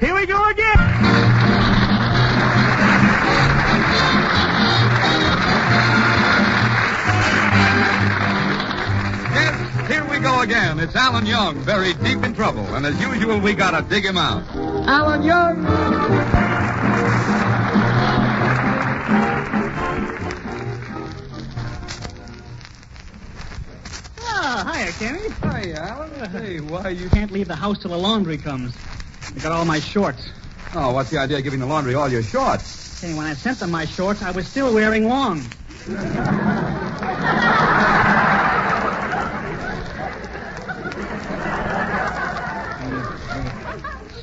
Here we go again. Here we go again. It's Alan Young, buried deep in trouble. And as usual, we gotta dig him out. Alan Young. Hiya, Kenny. Hi, Alan. Hey, why you... Can't leave the house till the laundry comes. I got all my shorts. Oh, what's the idea of giving the laundry all your shorts? Kenny, when I sent them my shorts, I was still wearing long.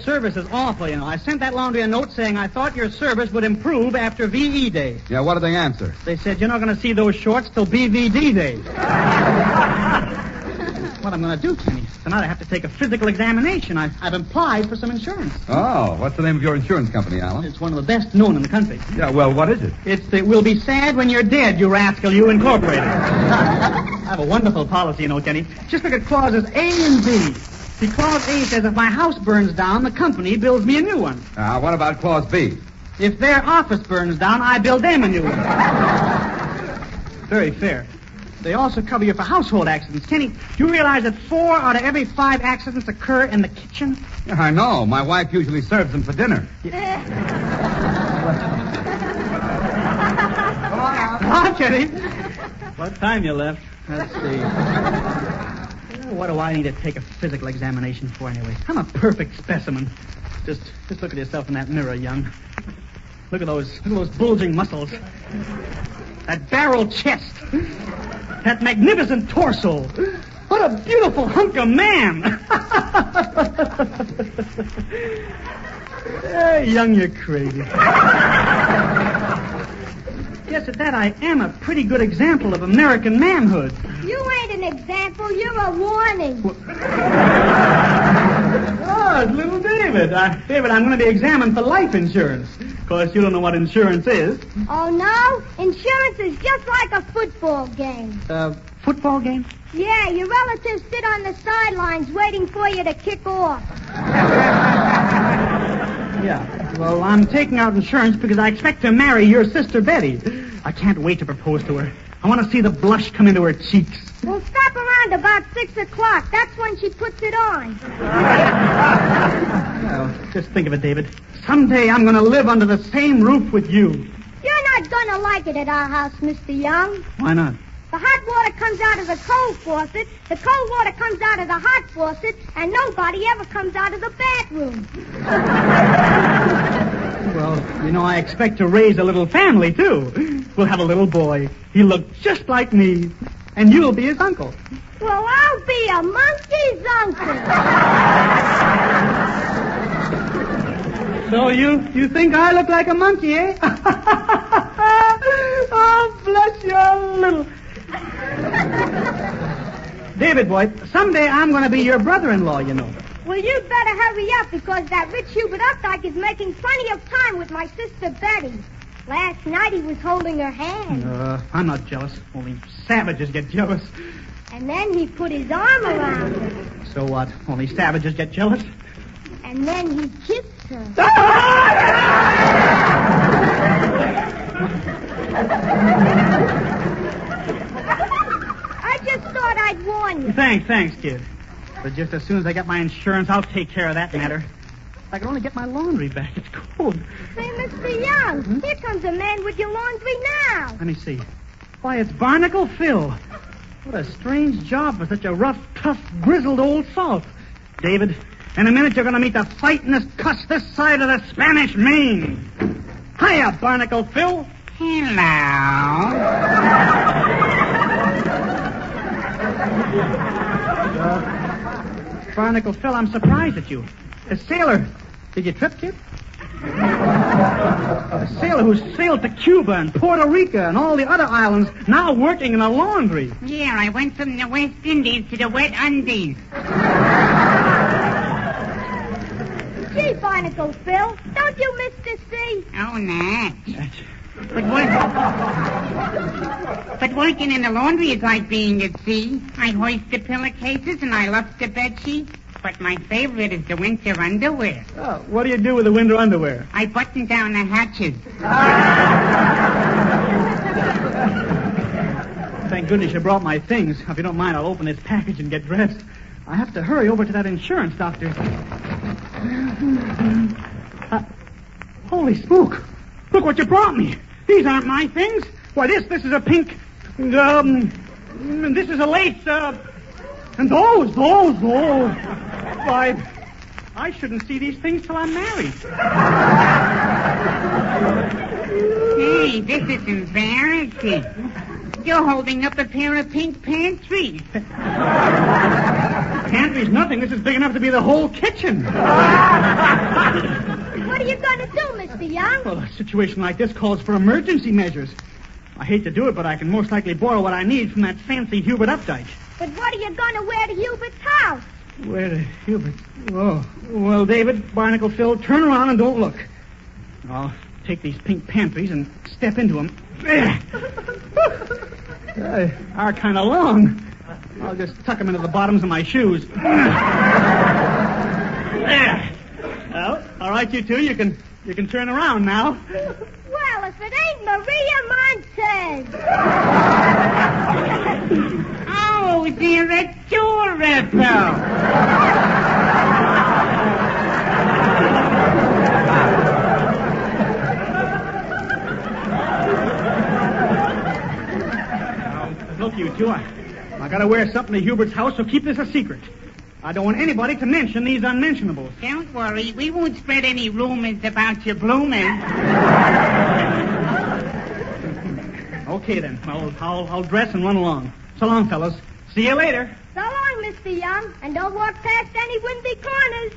Service is awful, you know. I sent that laundry a note saying I thought your service would improve after VE Day. Yeah, what did they answer? They said you're not going to see those shorts till BVD Day. What I'm going to do, Kenny? Tonight I have to take a physical examination. I've applied for some insurance. Oh, what's the name of your insurance company, Alan? It's one of the best known in the country. Yeah, well, what is it? It's the We'll Be Sad When You're Dead, You Rascal, You Incorporated. I have a wonderful policy, you know, Kenny. Just look at clauses A and B. See, Clause A says if my house burns down, the company builds me a new one. What about Clause B? If their office burns down, I build them a new one. Very fair. They also cover you for household accidents. Kenny, do you realize that 4 out of every 5 accidents occur in the kitchen? Yeah, I know. My wife usually serves them for dinner. Come on, Kenny. What time you left? Let's see. What do I need to take a physical examination for anyway? I'm a perfect specimen. Just look at yourself in that mirror, young. Look at those bulging muscles. That barrel chest. That magnificent torso. What a beautiful hunk of man. Young, you're crazy. Yes, at that, I am a pretty good example of American manhood. You ain't an example. You're a warning. Oh, it's little David. David, I'm going to be examined for life insurance. Of course, you don't know what insurance is. Oh, no? Insurance is just like a football game. Football game? Yeah, your relatives sit on the sidelines waiting for you to kick off. Yeah. Well, I'm taking out insurance because I expect to marry your sister Betty. I can't wait to propose to her. I want to see the blush come into her cheeks. Well, stop around about 6 o'clock. That's when she puts it on. Well, just think of it, David. Someday I'm going to live under the same roof with you. You're not going to like it at our house, Mr. Young. Why not? The hot water comes out of the cold faucet, the cold water comes out of the hot faucet, and nobody ever comes out of the bathroom. Well, you know, I expect to raise a little family, too. We'll have a little boy. He'll look just like me, and you'll be his uncle. Well, I'll be a monkey's uncle. So you think I look like a monkey, eh? Oh, bless your little... David, boy, someday I'm going to be your brother-in-law, you know. Well, you better hurry up because that rich Hubert Updike is making plenty of time with my sister Betty. Last night he was holding her hand. I'm not jealous. Only savages get jealous. And then he put his arm around her. So what? Only savages get jealous? And then he kissed her. I just thought I'd warn you. Thanks, kid. But just as soon as I get my insurance, I'll take care of that matter. If I could only get my laundry back. It's cold. Say, Mr. Young, here comes a man with your laundry now. Let me see. Why, it's Barnacle Phil. What a strange job for such a rough, tough, grizzled old salt. David, in a minute you're going to meet the fightingest cuss this side of the Spanish Main. Hiya, Barnacle Phil. Hello. Barnacle Phil, I'm surprised at you. A sailor. Did you trip, kid? A sailor who sailed to Cuba and Puerto Rico and all the other islands, now working in a laundry. Yeah, I went from the West Indies to the Wet Undies. Gee, Barnacle Phil, don't you miss the sea? Oh, Nat. But working in the laundry is like being at sea. I hoist the pillowcases and I luff the bedsheets. but my favorite is the winter underwear. Oh, what do you do with the winter underwear? I button down the hatches. Thank goodness you brought my things. If you don't mind, I'll open this package and get dressed. I have to hurry over to that insurance doctor. Holy spook. Look what you brought me. These aren't my things. Why, this is a pink... this is a lace, and those. Why, I shouldn't see these things till I'm married. Hey, this is embarrassing. You're holding up a pair of pink pantries. Pantry's nothing. This is big enough to be the whole kitchen. What are you going to do, Mr. Young? Well, a situation like this calls for emergency measures. I hate to do it, but I can most likely borrow what I need from that fancy Hubert Updike. But what are you going to wear to Hubert's house? Where to Hubert? Oh, well, David, Barnacle Phil, turn around and don't look. I'll take these pink pantries and step into them. They are kind of long. I'll just tuck them into the bottoms of my shoes. There. Well, all right, you two, you can turn around now. Well, if it ain't Maria Montez. Oh, they're adorable. Look, you two, I gotta wear something to Hubert's house, so keep this a secret. I don't want anybody to mention these unmentionables. Don't worry, we won't spread any rumors about your blooming. Okay, then. I'll dress and run along. So long, fellas. See you later. So long, Mr. Young, and don't walk past any windy corners.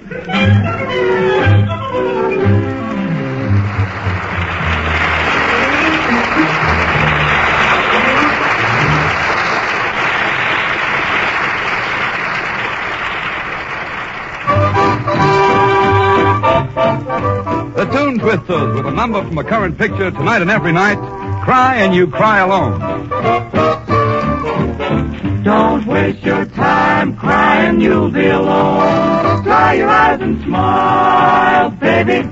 The Toon Twisters with a number from a current picture tonight and every night. Cry and You Cry Alone. Don't waste your time crying, you'll be alone. Dry your eyes and smile, baby.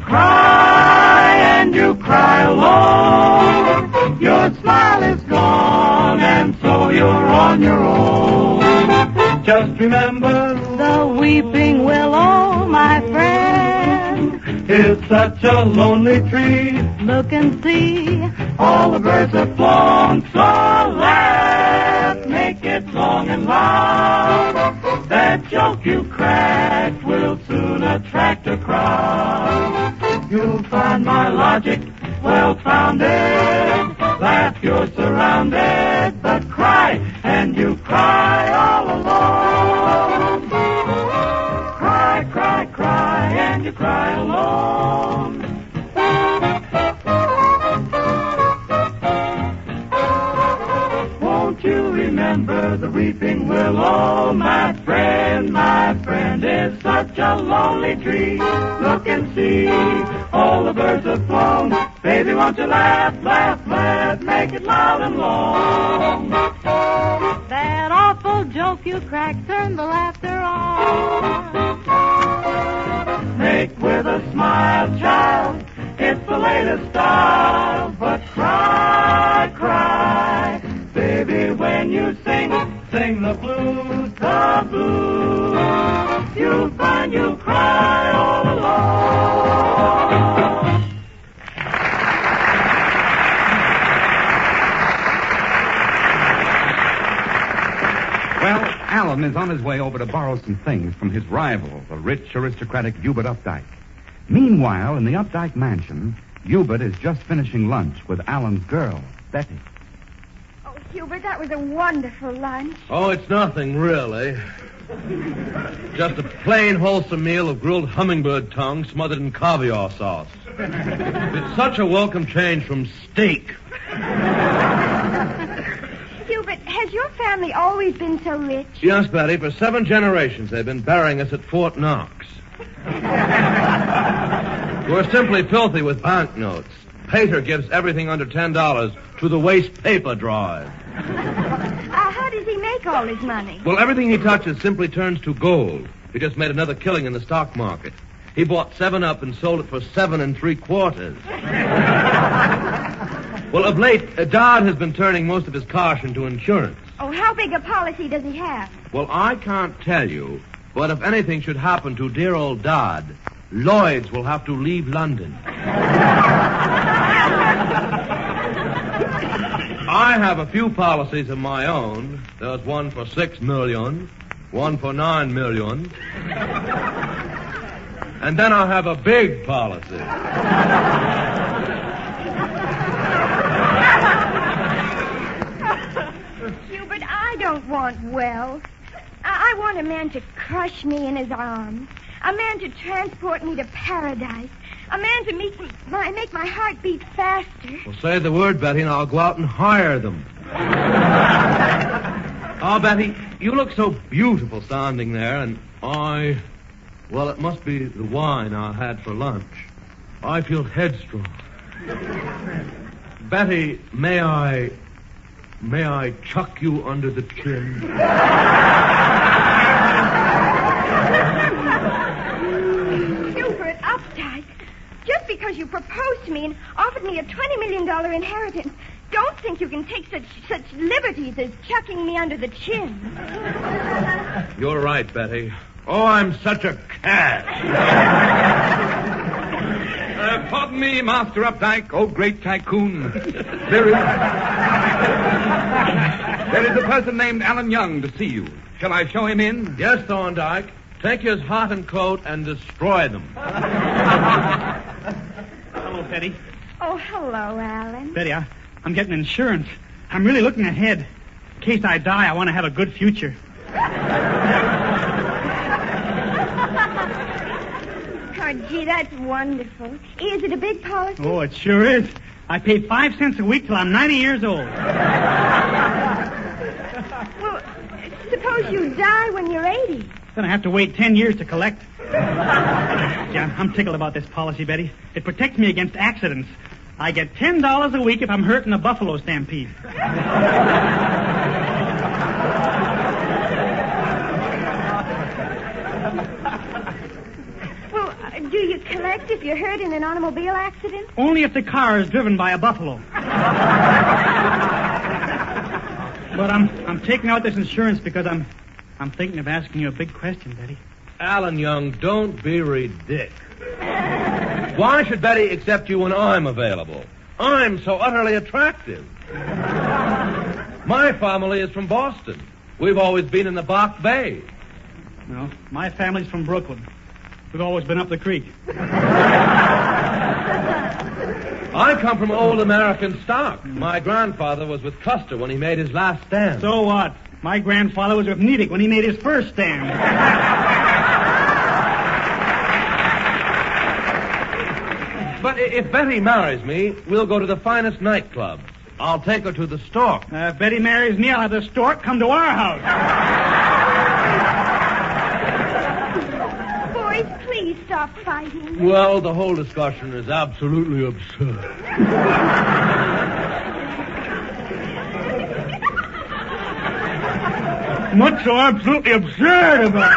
Cry and you cry alone. Your smile is gone and so you're on your own. Just remember the weeping willow, my friend. It's such a lonely tree. Look and see, all the birds have flown. So laugh, make it long and loud. That joke you cracked will soon attract a crowd. You'll find my logic well-founded. Laugh, you're surrounded, but cry, and you cry all alone. Cry, cry, cry, and you cry alone. Won't you remember the weeping willow, my friend? My friend is such a lonely tree. Look and see, all the birds have flown. Baby, won't you laugh, laugh, laugh, make it loud and long. That awful joke you cracked, turn the laughter on. Make with a smile, child, it's the latest style. But cry, cry, baby, when you sing, sing the blues, the blues. You'll find you'll cry all alone. Well, Alan is on his way over to borrow some things from his rival, the rich, aristocratic Hubert Updike. Meanwhile, in the Updike mansion, Hubert is just finishing lunch with Alan's girl, Betty. Oh, Hubert, that was a wonderful lunch. Oh, it's nothing, really. Just a plain, wholesome meal of grilled hummingbird tongue smothered in caviar sauce. It's such a welcome change from steak. Hubert, has your family always been so rich? Yes, Betty, for 7 generations they've been burying us at Fort Knox. We're simply filthy with banknotes. Pater gives everything under $10 to the waste paper drive. How does he make all his money? Well, everything he touches simply turns to gold. He just made another killing in the stock market. He bought 7-Up and sold it for 7 3/4. Well, of late, Dodd has been turning most of his cash into insurance. Oh, how big a policy does he have? Well, I can't tell you, but if anything should happen to dear old Dodd, Lloyd's will have to leave London. I have a few policies of my own. There's one for $6 million, one for $9 million. And then I have a big policy. Hubert, I don't want wealth. I want a man to crush me in his arms. A man to transport me to paradise. A man to make my heart beat faster. Well, say the word, Betty, and I'll go out and hire them. Oh, Betty, you look so beautiful standing there, and well, it must be the wine I had for lunch. I feel headstrong. Betty, may I chuck you under the chin? Hubert Updike, just because you proposed to me and offered me a $20 million inheritance, don't think you can take such liberties as chucking me under the chin. You're right, Betty. Oh, I'm such a cat. Pardon me, Master Updike, oh great tycoon. There is a person named Alan Young to see you. Shall I show him in? Yes, Thorndyke. Take his hat and coat and destroy them. Hello, Betty. Oh, hello, Alan. Betty, I'm getting insurance. I'm really looking ahead. In case I die, I want to have a good future. Oh, gee, that's wonderful. Is it a big policy? Oh, it sure is. I pay 5 cents a week till I'm 90 years old. Well, suppose you die when you're 80. Then I have to wait 10 years to collect. Yeah, I'm tickled about this policy, Betty. It protects me against accidents. I get $10 a week if I'm hurt in a buffalo stampede. Well, do you collect if you're hurt in an automobile accident? Only if the car is driven by a buffalo. But I'm taking out this insurance because I'm thinking of asking you a big question, Betty. Alan Young, don't be ridiculous. Why should Betty accept you when I'm available? I'm so utterly attractive. My family is from Boston. We've always been in the Bach Bay. No, my family's from Brooklyn. We've always been up the creek. I come from old American stock. My grandfather was with Custer when he made his last stand. So what? My grandfather was with Nedick when he made his first stand. But if Betty marries me, we'll go to the finest nightclub. I'll take her to the Stork. If Betty marries me, I'll have the Stork come to our house. Boys, please stop fighting. Well, the whole discussion is absolutely absurd. What's so absolutely absurd about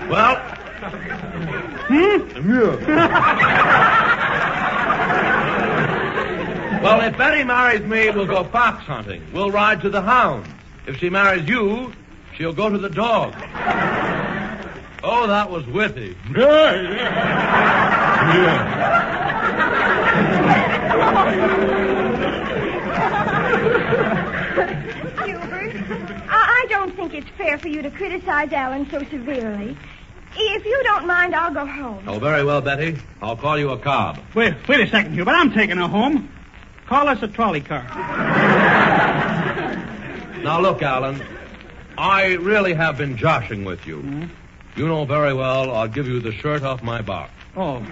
it? Well... Well, if Betty marries me, we'll go fox hunting. We'll ride to the hounds. If she marries you, she'll go to the dog. Oh, that was witty. Hubert, I don't think it's fair for you to criticize Alan so severely. If you don't mind, I'll go home. Oh, very well, Betty. I'll call you a cob. Wait a second, Hubert. I'm taking her home. Call us a trolley car. Now, look, Alan. I really have been joshing with you. Mm-hmm. You know very well I'll give you the shirt off my back. Oh. Well,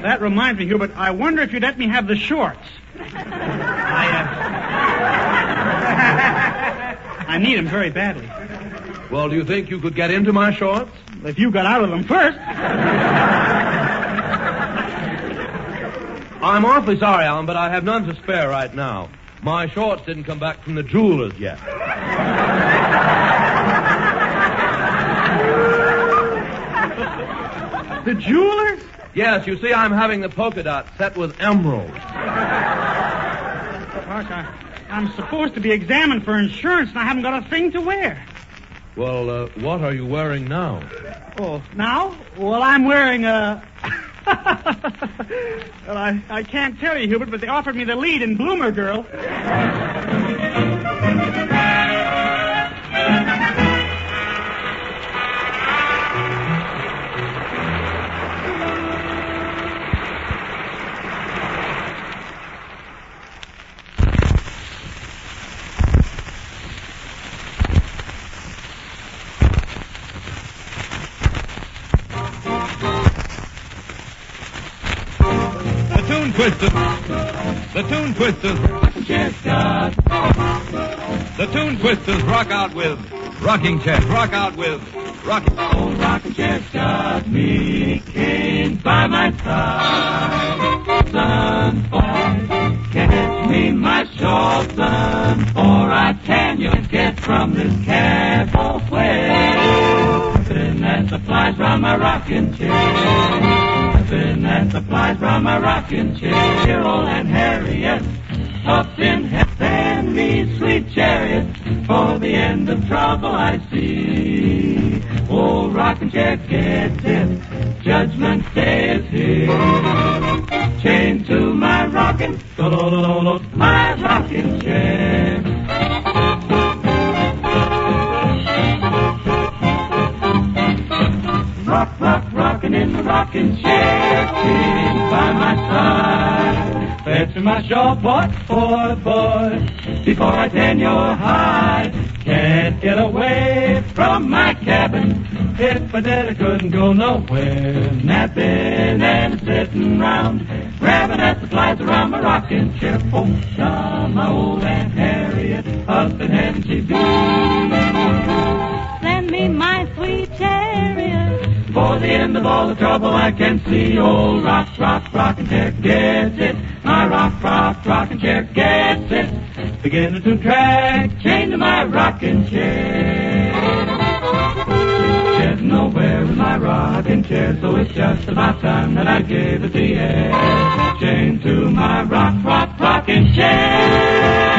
that reminds me, Hubert. I wonder if you'd let me have the shorts. I need them very badly. Well, do you think you could get into my shorts? If you got out of them first. I'm awfully sorry, Alan, but I have none to spare right now. My shorts didn't come back from the jeweler's yet. Yes, you see, I'm having the polka dot set with emeralds. Gosh, I'm supposed to be examined for insurance, and I haven't got a thing to wear. Well, what are you wearing now? Oh, now? Well, I'm wearing a... Well, I can't tell you, Hubert, but they offered me the lead in Bloomer Girl. The Tune Twisters. The Tune Twisters rock out with rocking chairs. Rock out with rocking. Old rocking chair's got me cane by my side. Son, boy, catch me my shawl, son, or I can you get from this cab away. Then that supplies round my rocking chair. Then that supplies round my rocking chair. Dear old Aunt Harriet, up in heaven, me sweet chariot, for the end of trouble I see. Old rocking chair gets it, Judgment Day is here. Chained to my rocking, my rocking chair. Rock, rock, rockin' in the rocking chair, sitting by my side. Fetch my shawl, boy, before I tan your hide. Can't get away from my cabin. If I did, I couldn't go nowhere. Napping and sitting round, grabbing at the flies around my rocking chair. Oh, my old Aunt Harriet, up in heaven she be. Lend me my sweet chariot. For the end of all the trouble I can see. Old rock, rock, rocking chair gets it. My rock, rock, rocking chair gets it. Beginning to track, chained to my rocking chair. There's nowhere in my rocking chair, so it's just about time that I give it the air. Chained to my rock, rock, rocking chair.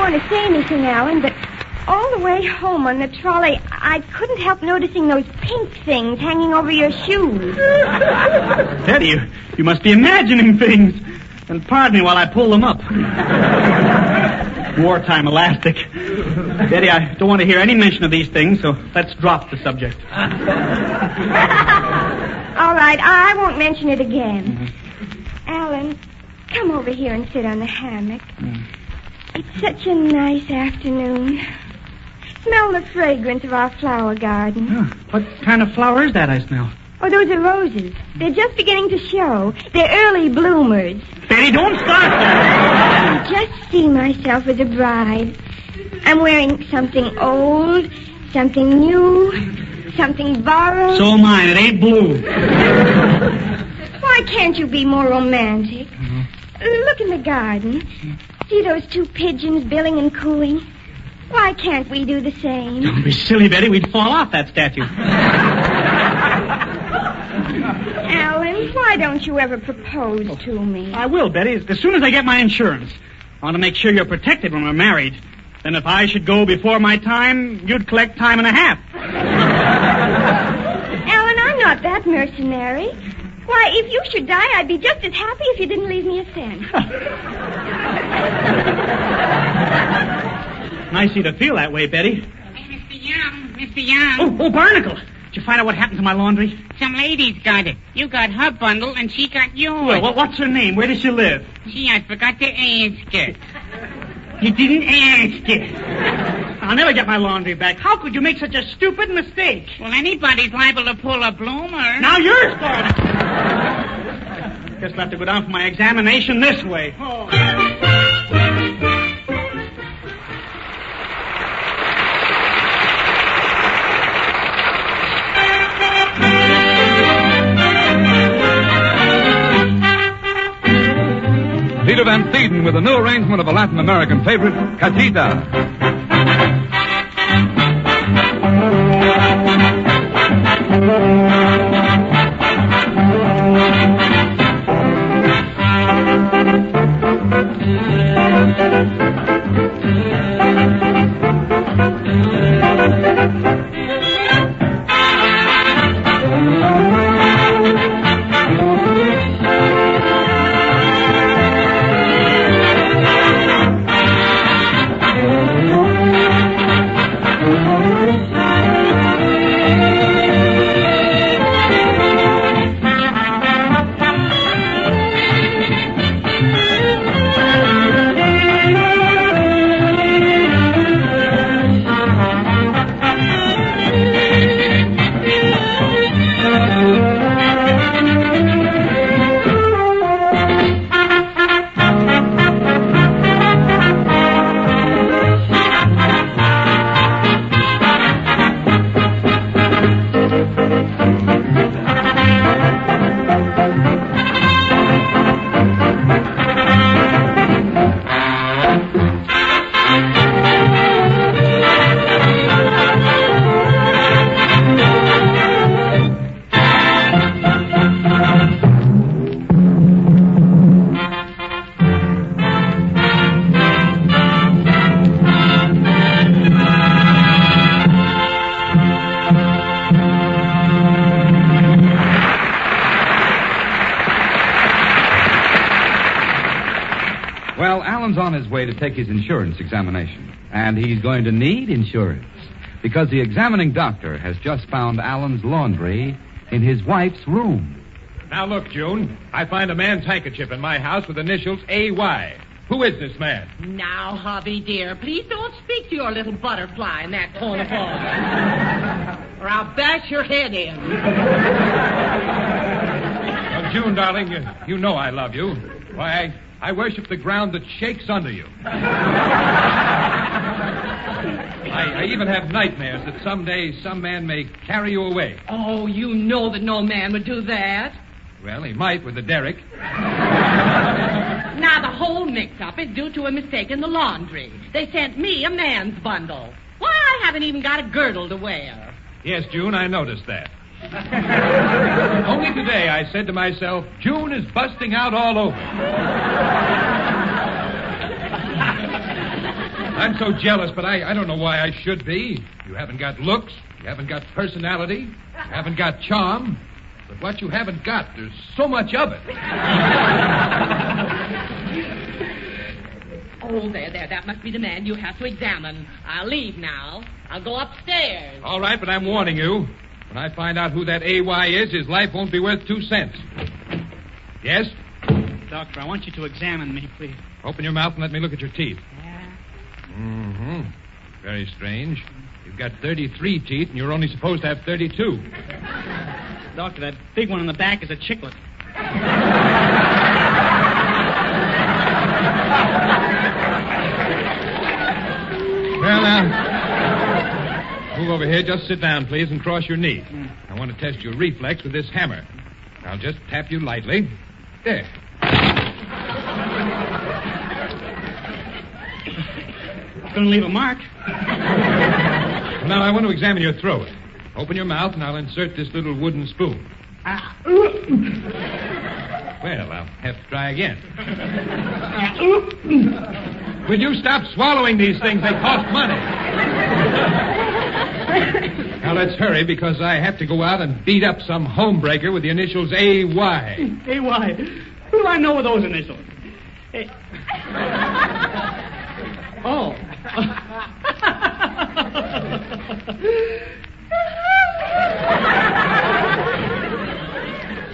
To say anything, Alan, but all the way home on the trolley, I couldn't help noticing those pink things hanging over your shoes. Betty, you must be imagining things. And pardon me while I pull them up. Wartime elastic. Betty, I don't want to hear any mention of these things, so let's drop the subject. All right, I won't mention it again. Mm-hmm. Alan, come over here and sit on the hammock. It's such a nice afternoon. Smell the fragrance of our flower garden. Oh, what kind of flower is that I smell? Oh, those are roses. They're just beginning to show. They're early bloomers. Betty, don't start that. I just see myself as a bride. I'm wearing something old, something new, something borrowed. So am I. It ain't blue. Why can't you be more romantic? Look in the garden. See those two pigeons billing and cooing? Why can't we do the same? Don't be silly, Betty. We'd fall off that statue. Alan, why don't you ever propose to me? I will, Betty, as soon as I get my insurance. I want to make sure you're protected when we're married. Then if I should go before my time, you'd collect time and a half. Alan, I'm not that mercenary. Why, if you should die, I'd be just as happy if you didn't leave me a cent. Nice of you to feel that way, Betty. Hey, Mr. Young. Oh, Barnacle. Did you find out what happened to my laundry? Some lady's got it. You got her bundle, and she got yours. Well, what's her name? Where does she live? Gee, I forgot to ask her. You didn't ask it. I'll never get my laundry back. How could you make such a stupid mistake? Well, anybody's liable to pull a bloomer. Now you're starting. Guess I'll have to go down for my examination this way. Oh. Peter Van Steeden with a new arrangement of a Latin American favorite, Cachita. Well, Alan's on his way to take his insurance examination. And he's going to need insurance. Because the examining doctor has just found Alan's laundry in his wife's room. Now look, June. I find a man's handkerchief in my house with initials A.Y. Who is this man? Now, hubby dear, please don't speak to your little butterfly in that tone of voice. Or I'll bash your head in. Well, June, darling, you know I love you. Why, I worship the ground that shakes under you. I even have nightmares that someday some man may carry you away. Oh, you know that no man would do that. Well, he might with the derrick. Now, the whole mix-up is due to a mistake in the laundry. They sent me a man's bundle. Why, I haven't even got a girdle to wear. Yes, June, I noticed that. Only today I said to myself, June is busting out all over. I'm so jealous, but I don't know why I should be. You haven't got looks, you haven't got personality, you haven't got charm. But what you haven't got, there's so much of it. Oh, there, that must be the man you have to examine. I'll leave now. I'll go upstairs. All right, but I'm warning you. When I find out who that A.Y. is, his life won't be worth 2 cents. Yes? Doctor, I want you to examine me, please. Open your mouth and let me look at your teeth. Yeah. Mm-hmm. Very strange. You've got 33 teeth, and you're only supposed to have 32. Doctor, that big one in the back is a chicklet. Well, now, move over here. Just sit down, please, and cross your knee. I want to test your reflex with this hammer. I'll just tap you lightly. There. It's going to leave a mark. Now, I want to examine your throat. Open your mouth, and I'll insert this little wooden spoon. Well, I'll have to try again. Will you stop swallowing these things? They cost money. Now, let's hurry, because I have to go out and beat up some homebreaker with the initials A.Y. A.Y. Who do I know with those initials? Oh.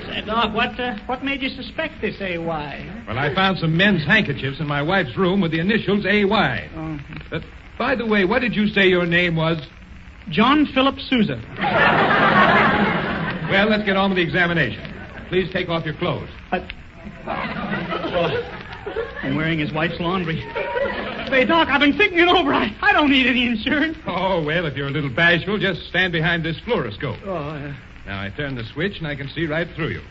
Say, Doc, what made you suspect this A.Y.? Well, I found some men's handkerchiefs in my wife's room with the initials A.Y. Oh. By the way, what did you say your name was? John Philip Sousa. Well, let's get on with the examination. Please take off your clothes. Well, I'm wearing his wife's laundry. Say, Doc, I've been thinking it over. I don't need any insurance. Oh, well, if you're a little bashful, just stand behind this fluoroscope. Oh, Now, I turn the switch, and I can see right through you.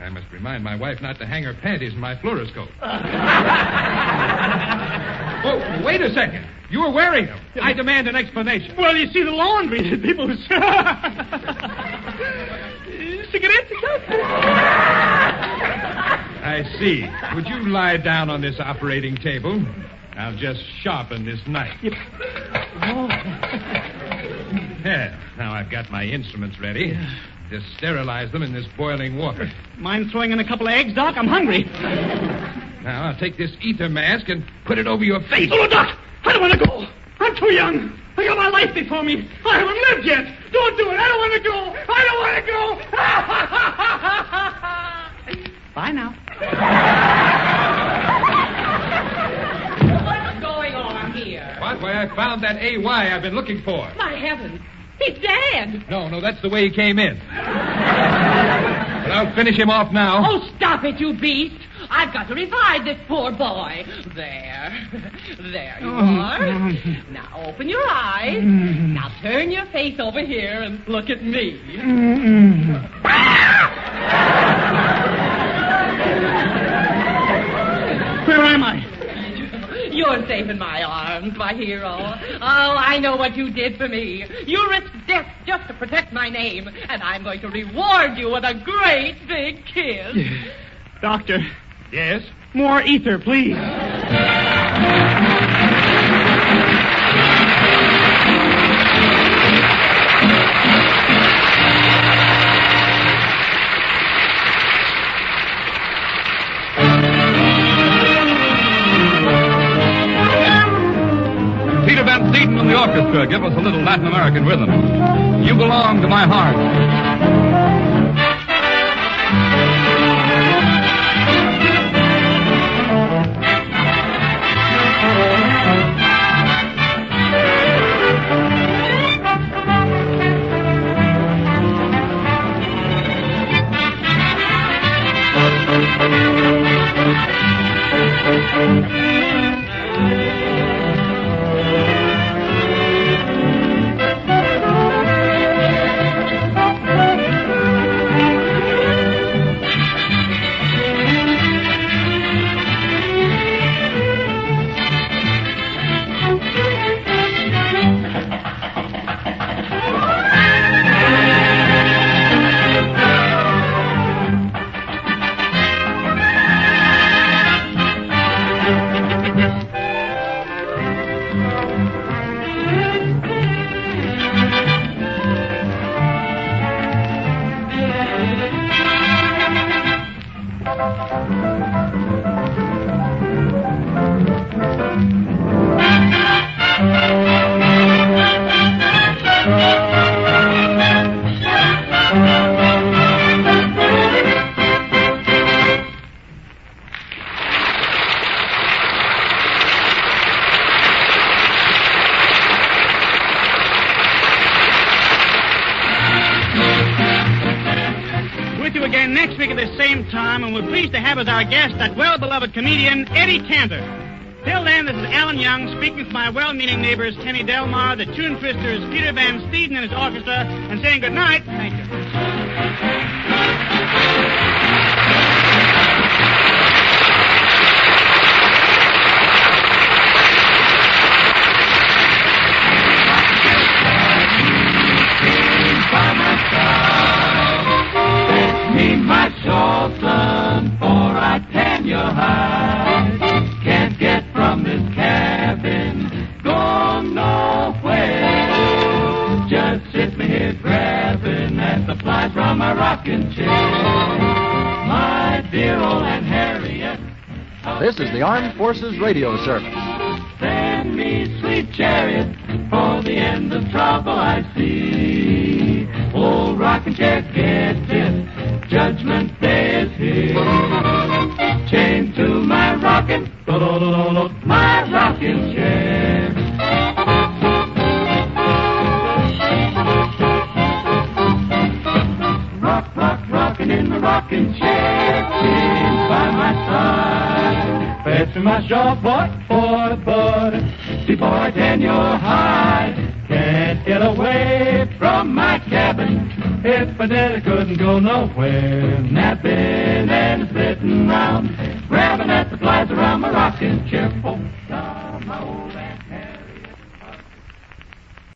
I must remind my wife not to hang her panties in my fluoroscope. Oh, wait a second. You were wearing them. I demand an explanation. Well, you see, the laundry, the people who... Cigarettes? I see. Would you lie down on this operating table? I'll just sharpen this knife. Yeah, now I've got my instruments ready. Just sterilize them in this boiling water. Mind throwing in a couple of eggs, Doc? I'm hungry. Now, I'll take this ether mask and put it over your face. Oh, Doc! I don't want to go. I'm too young. I got my life before me. I haven't lived yet. Don't do it. I don't want to go. I don't want to go. Bye now. What's going on here? What? Why, I found that AY I've been looking for. My heavens. He's dead. No, that's the way he came in. But I'll finish him off now. Oh, stop it, you beast. I've got to revive this poor boy. There you are. Now open your eyes. Now turn your face over here and look at me. Where am I? You're safe in my arms, my hero. Oh, I know what you did for me. You risked death just to protect my name, and I'm going to reward you with a great big kiss. Doctor. Yes? More ether, please. Peter Van Steeden and the orchestra give us a little Latin American rhythm. You belong to my heart. Next week at the same time, and we're pleased to have as our guest that well-beloved comedian, Eddie Cantor. Till then, this is Alan Young speaking for my well-meaning neighbors, Kenny Delmar, the Tune Twisters, Peter Van Steeden and his orchestra, and saying good night. Thank you. This is the Armed Forces Radio Service. Send me sweet chariot for the end of trouble I see. Old rocking chair, get this, Judgment Day is here. Chained to my rocking, my rocking chair. Rock, rock, rocking in the rocking chair, chained by my side. Fetch me my short board, before I tan your hide. Can't get away from my cabin. If I did, I couldn't go nowhere. Napping and sitting round, grabbing at the flies around my rocking chair. Oh, my old man.